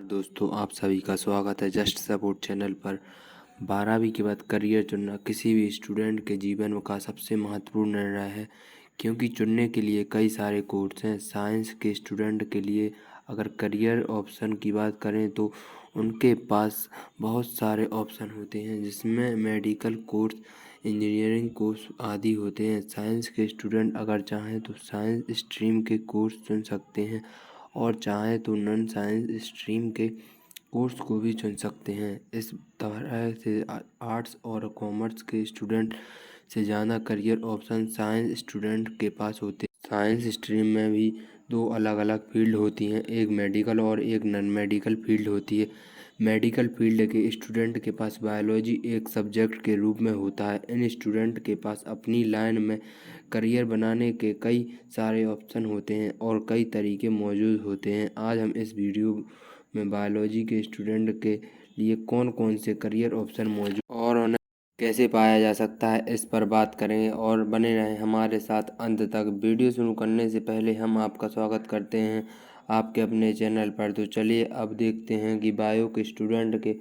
दोस्तों, आप सभी का स्वागत है जस्ट सपोर्ट चैनल पर। 12वीं के बाद करियर चुनना किसी भी स्टूडेंट के जीवन का सबसे महत्वपूर्ण निर्णय है, क्योंकि चुनने के लिए कई सारे कोर्स हैं। साइंस के स्टूडेंट के लिए अगर करियर ऑप्शन की बात करें तो उनके पास बहुत सारे ऑप्शन होते हैं, जिसमें मेडिकल कोर्स, इंजीनियरिंग कोर्स आदि होते हैं। साइंस के स्टूडेंट अगर चाहें तो साइंस स्ट्रीम के कोर्स चुन सकते हैं और चाहें तो नॉन साइंस स्ट्रीम के कोर्स को भी चुन सकते हैं। इस तरह से आर्ट्स और कॉमर्स के स्टूडेंट से ज़्यादा करियर ऑप्शन साइंस स्टूडेंट के पास होते हैं। साइंस स्ट्रीम में भी दो अलग अलग फील्ड होती हैं, एक मेडिकल और एक नॉन मेडिकल फील्ड होती है। मेडिकल फील्ड के स्टूडेंट के पास बायोलॉजी एक सब्जेक्ट के रूप में होता है। इन स्टूडेंट के पास अपनी लाइन में करियर बनाने के कई सारे ऑप्शन होते हैं और कई तरीके मौजूद होते हैं। आज हम इस वीडियो में बायोलॉजी के स्टूडेंट के लिए कौन कौन से करियर ऑप्शन मौजूद और उन्हें कैसे पाया जा सकता है, इस पर बात करेंगे। और बने रहें हमारे साथ अंत तक। वीडियो शुरू करने से पहले हम आपका स्वागत करते हैं आपके अपने चैनल पर। तो चलिए अब देखते हैं कि बायो के स्टूडेंट के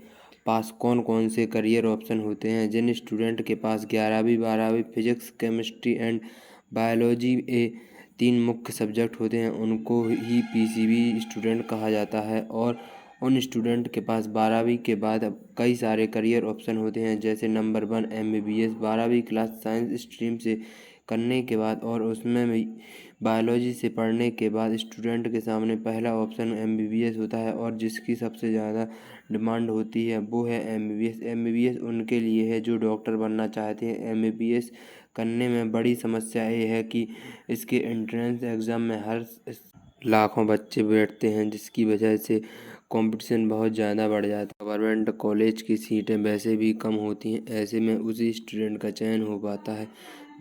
पास कौन कौन से करियर ऑप्शन होते हैं। जिन स्टूडेंट के पास 11वीं 12वीं फिजिक्स, केमिस्ट्री एंड बायोलॉजी ए तीन मुख्य सब्जेक्ट होते हैं, उनको ही पीसीबी स्टूडेंट कहा जाता है। और उन स्टूडेंट के पास 12वीं के बाद अब कई सारे करियर ऑप्शन होते हैं, जैसे नंबर 1 एमबीबीएस। 12वीं क्लास साइंस स्ट्रीम से करने के बाद और उसमें भी बायोलॉजी से पढ़ने के बाद स्टूडेंट के सामने पहला ऑप्शन एमबीबीएस होता है, और जिसकी सबसे ज़्यादा डिमांड होती है वो है एमबीबीएस। एमबीबीएस उनके लिए है जो डॉक्टर बनना चाहते हैं। एमबीबीएस करने में बड़ी समस्या ये है कि इसके एंट्रेंस एग्ज़ाम में हर लाखों बच्चे बैठते हैं, जिसकी वजह से कंपटीशन बहुत ज़्यादा बढ़ जाता है। गवर्नमेंट कॉलेज की सीटें वैसे भी कम होती हैं, ऐसे में उसी स्टूडेंट का चयन हो पाता है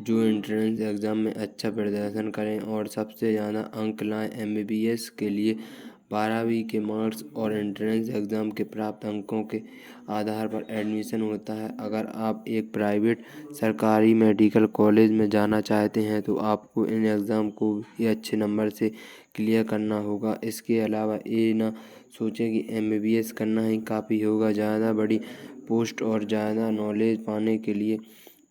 जो एंट्रेंस एग्ज़ाम में अच्छा प्रदर्शन करें और सबसे ज़्यादा अंक लाएं। एमबीबीएस के लिए 12वीं के मार्क्स और एंट्रेंस एग्ज़ाम के प्राप्त अंकों के आधार पर एडमिशन होता है। अगर आप एक प्राइवेट सरकारी मेडिकल कॉलेज में जाना चाहते हैं तो आपको इन एग्ज़ाम को भी अच्छे नंबर से क्लियर करना होगा। इसके अलावा ये ना सोचें कि एमबीबीएस करना ही काफ़ी होगा। ज़्यादा बड़ी पोस्ट और ज़्यादा नॉलेज पाने के लिए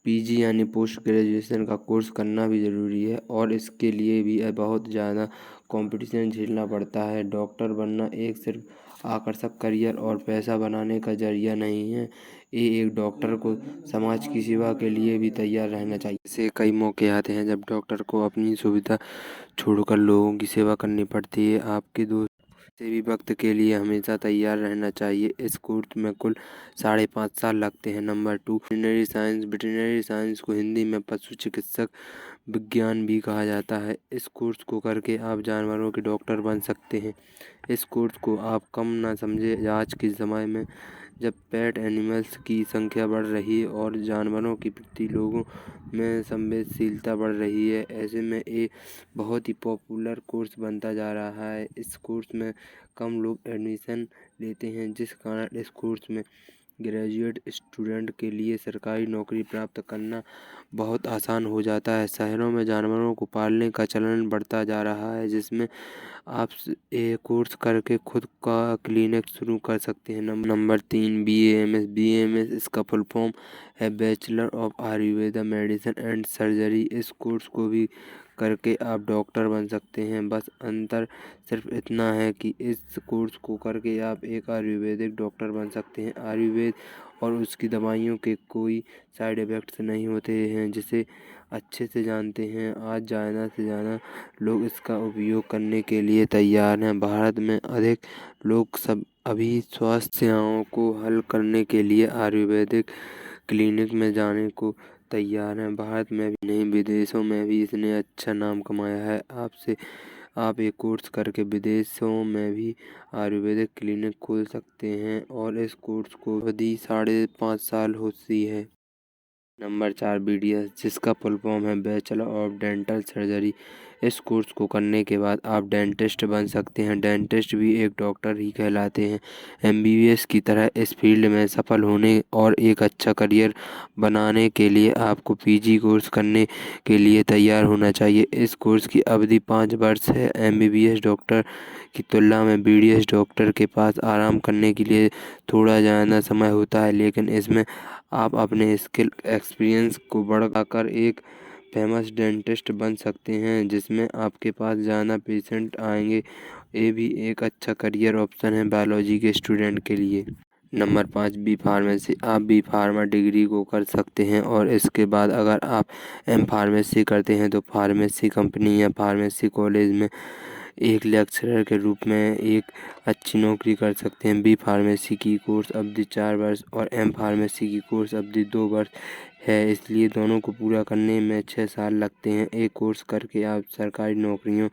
पीजी यानी पोस्ट ग्रेजुएशन का कोर्स करना भी ज़रूरी है, और इसके लिए भी बहुत ज़्यादा कंपटीशन झेलना पड़ता है। डॉक्टर बनना एक सिर्फ आकर्षक करियर और पैसा बनाने का जरिया नहीं है, ये एक डॉक्टर को समाज की सेवा के लिए भी तैयार रहना चाहिए। ऐसे कई मौके आते हैं जब डॉक्टर को अपनी सुविधा छोड़कर लोगों की सेवा करनी पड़ती है। आपके दोस्त किसी भी वक्त के लिए हमेशा तैयार रहना चाहिए। इस कोर्स में कुल 5.5 साल लगते हैं। Number 2 veterinary science. Veterinary science को हिंदी में पशु चिकित्सक विज्ञान भी कहा जाता है। इस कोर्स को करके आप जानवरों के डॉक्टर बन सकते हैं। इस कोर्स को आप कम ना समझे। आज के समय में जब पेट एनिमल्स की संख्या बढ़ रही है और जानवरों के प्रति लोगों में संवेदनशीलता बढ़ रही है, ऐसे में ये बहुत ही पॉपुलर कोर्स बनता जा रहा है। इस कोर्स में कम लोग एडमिशन लेते हैं, जिस कारण इस कोर्स में ग्रेजुएट स्टूडेंट के लिए सरकारी नौकरी प्राप्त करना बहुत आसान हो जाता है। शहरों में जानवरों को पालने का चलन बढ़ता जा रहा है, जिसमें आप ये कोर्स करके खुद का क्लिनिक शुरू कर सकते हैं। Number 3 BAMS. बीएएमएस इसका फुल फॉर्म है bachelor of Ayurveda medicine and surgery. इस कोर्स को भी करके आप डॉक्टर बन सकते हैं। बस अंतर सिर्फ इतना है कि इस कोर्स को करके आप एक आयुर्वेदिक डॉक्टर बन सकते हैं। आयुर्वेद और उसकी दवाइयों के कोई साइड इफ़ेक्ट्स नहीं होते हैं, जिसे अच्छे से जानते हैं। आज ज़्यादा से ज़्यादा लोग इसका उपयोग करने के लिए तैयार हैं। भारत में अधिक लोग सब अभी स्वास्थ्य समस्याओं को हल करने के लिए आयुर्वेदिक क्लिनिक में जाने को तैयार हैं। भारत में भी नहीं, विदेशों में भी इसने अच्छा नाम कमाया है। आप एक कोर्स करके विदेशों में भी आयुर्वेदिक क्लिनिक खोल सकते हैं, और इस कोर्स को अवधि 5.5 साल होती है। नंबर 4 BDS, जिसका फुल फॉर्म है बैचलर ऑफ डेंटल सर्जरी। इस कोर्स को करने के बाद आप डेंटिस्ट बन सकते हैं। डेंटिस्ट भी एक डॉक्टर ही कहलाते हैं। MBBS की तरह इस फील्ड में सफल होने और एक अच्छा करियर बनाने के लिए आपको PG कोर्स करने के लिए तैयार होना चाहिए। इस कोर्स की अवधि 5 वर्ष है। MBBS डॉक्टर की तुलना में BDS डॉक्टर के पास आराम करने के लिए थोड़ा ज़्यादा समय होता है, लेकिन इसमें आप अपने स्किल एक्सपीरियंस को बढ़ाकर एक फेमस डेंटिस्ट बन सकते हैं, जिसमें आपके पास ज़्यादा पेशेंट आएंगे। ये भी एक अच्छा करियर ऑप्शन है बायोलॉजी के स्टूडेंट के लिए। Number 5 B pharmacy. आप बी फार्मा डिग्री को कर सकते हैं और इसके बाद अगर आप M फार्मेसी करते हैं तो फार्मेसी कंपनी या फार्मेसी कॉलेज में एक लेक्चरर के रूप में एक अच्छी नौकरी कर सकते हैं। बी फार्मेसी की कोर्स अवधि 4 वर्ष और M फार्मेसी की कोर्स अवधि 2 वर्ष है, इसलिए दोनों को पूरा करने में 6 साल लगते हैं। एक कोर्स करके आप सरकारी नौकरियों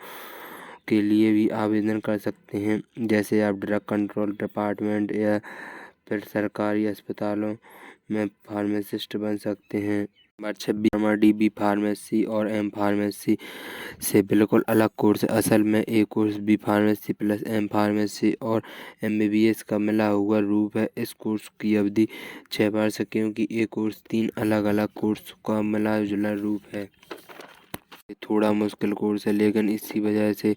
के लिए भी आवेदन कर सकते हैं, जैसे आप ड्रग कंट्रोल डिपार्टमेंट या फिर सरकारी अस्पतालों में फार्मासिस्ट बन सकते हैं। नंबर 26 हमारा DB फार्मेसी और M फार्मेसी से बिल्कुल अलग कोर्स है। असल में एक course B pharmacy plus M pharmacy और MBBS का मिला हुआ रूप है। इस कोर्स की अवधि 6 वर्ष है, क्योंकि ये कोर्स 3 अलग अलग कोर्स का मिला जुला रूप है। ये थोड़ा मुश्किल कोर्स है, लेकिन इसी वजह से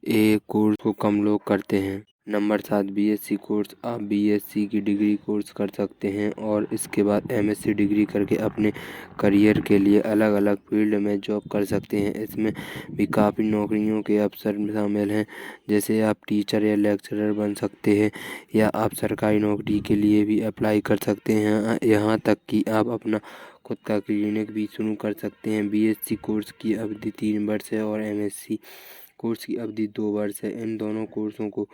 ये कोर्स को कम लोग करते हैं। Number 7 BSc course. आप BSc की डिग्री कोर्स कर सकते हैं और इसके बाद MSc डिग्री करके अपने करियर के लिए अलग अलग फील्ड में जॉब कर सकते हैं। इसमें भी काफ़ी नौकरियों के अवसर शामिल हैं, जैसे आप टीचर या लेक्चरर बन सकते हैं या आप सरकारी नौकरी के लिए भी अप्लाई कर सकते हैं। यहाँ तक कि आप अपना खुद का क्लिनिक भी शुरू कर सकते हैं। BSc कोर्स की अवधि 3 वर्ष है और MSc कोर्स की अवधि 2 वर्ष है। इन दोनों कोर्सों को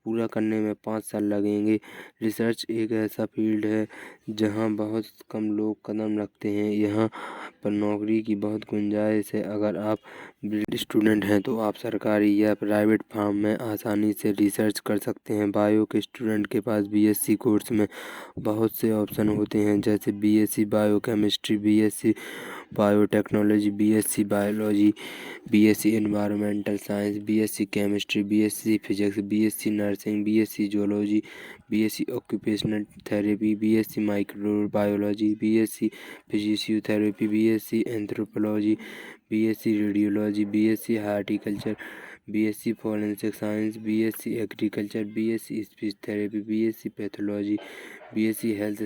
पूरा करने में 5 साल लगेंगे। रिसर्च एक ऐसा फील्ड है जहां बहुत कम लोग कदम रखते हैं। यहाँ पर नौकरी की बहुत गुंजाइश है। अगर आप ब्रिलियंट स्टूडेंट हैं तो आप सरकारी या प्राइवेट फर्म में आसानी से रिसर्च कर सकते हैं। बायो के स्टूडेंट के पास BSc कोर्स में बहुत से ऑप्शन होते हैं, जैसे BSc biochemistry, BSc biotechnology, BSc biology, BSc environmental science, BSc chemistry, BSc physics, BSc nursing, BSc zoology, BSc occupational therapy, BSc microbiology, BSc physiotherapy, BSc anthropology, BSc radiology, BSc horticulture, BSc forensic science, BSc agriculture, BSc speech therapy, BSc pathology, BSc health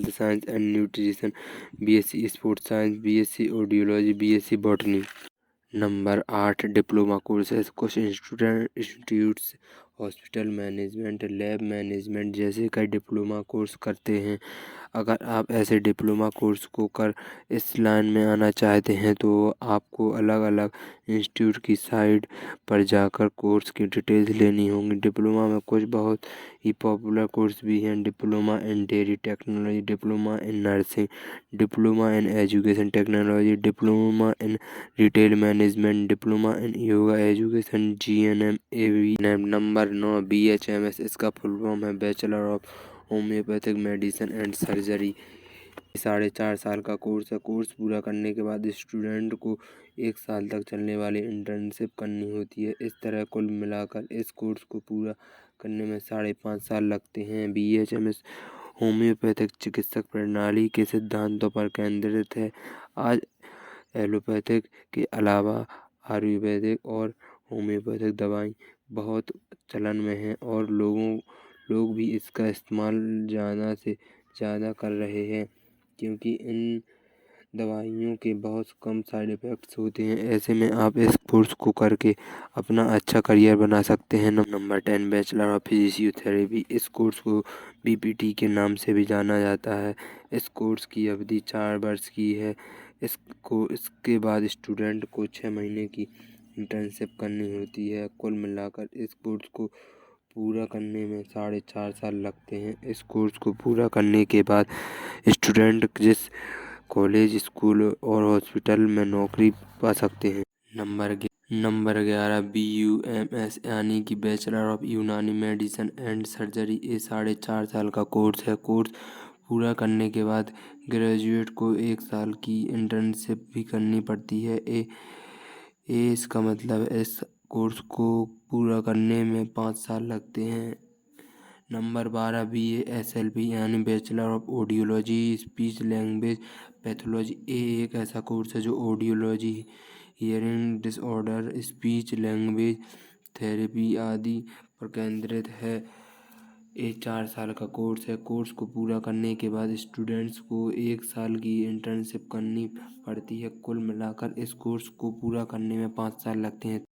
science and nutrition, BSc sports science, BSc audiology, BSc botany. Number 8 diploma courses. कुछ institutes hospital management, lab management जैसे कई diploma course करते हैं। अगर आप ऐसे diploma course को कर इस लाइन में आना चाहते हैं तो आपको अलग अलग इंस्टीट्यूट की साइट पर जाकर कोर्स की डिटेल्स लेनी होंगी। डिप्लोमा में कुछ बहुत ही पॉपुलर कोर्स भी हैं। Diploma in dairy technology, diploma in nursing, diploma in education technology, diploma in retail management, diploma in yoga education, GNM AVNM। Number 9 BHMS। इसका फुल फॉर्म है bachelor of homeopathic medicine and surgery. 4.5 साल का course है। Course पूरा करने के बाद student को 1 साल तक चलने वाली इंटर्नशिप करनी होती है। इस तरह कुल मिलाकर इस कोर्स को पूरा करने में 5.5 साल लगते हैं। BHMS होम्योपैथिक चिकित्सक प्रणाली के सिद्धांतों पर केंद्रित है। आज एलोपैथिक के अलावा आयुर्वेदिक और होम्योपैथिक दवाएं बहुत चलन में हैं और लोग भी इसका इस्तेमाल ज़्यादा से ज़्यादा कर रहे हैं, क्योंकि इन दवाइयों के बहुत कम साइड इफ़ेक्ट्स होते हैं। ऐसे में आप इस कोर्स को करके अपना अच्छा करियर बना सकते हैं। Number 10 bachelor of physiotherapy. इस कोर्स को BPT के नाम से भी जाना जाता है। इस कोर्स की अवधि 4 वर्ष की है। इसके बाद स्टूडेंट को 6 महीने की इंटर्नशिप करनी होती है। कुल मिलाकर इस कोर्स को पूरा करने में 4.5 साल लगते हैं। इस कोर्स को पूरा करने के बाद स्टूडेंट जिस कॉलेज, स्कूल और हॉस्पिटल में नौकरी पा सकते हैं। नंबर 11 BUMS यानी कि बैचलर ऑफ यूनानी मेडिसिन एंड सर्जरी। ये 4.5 साल का कोर्स है। कोर्स पूरा करने के बाद ग्रेजुएट को 1 साल की इंटर्नशिप भी करनी पड़ती है। इसका मतलब इस कोर्स को पूरा करने में 5 साल लगते हैं। नंबर 12 BASLP यानी bachelor of audiology speech language pathology. ये एक ऐसा कोर्स है जो audiology, hearing disorder, speech language therapy आदि पर केंद्रित है। ये 4 साल का कोर्स है। कोर्स को पूरा करने के बाद स्टूडेंट्स को 1 साल की इंटर्नशिप करनी पड़ती है। कुल मिलाकर इस कोर्स को पूरा करने में 5 साल लगते हैं।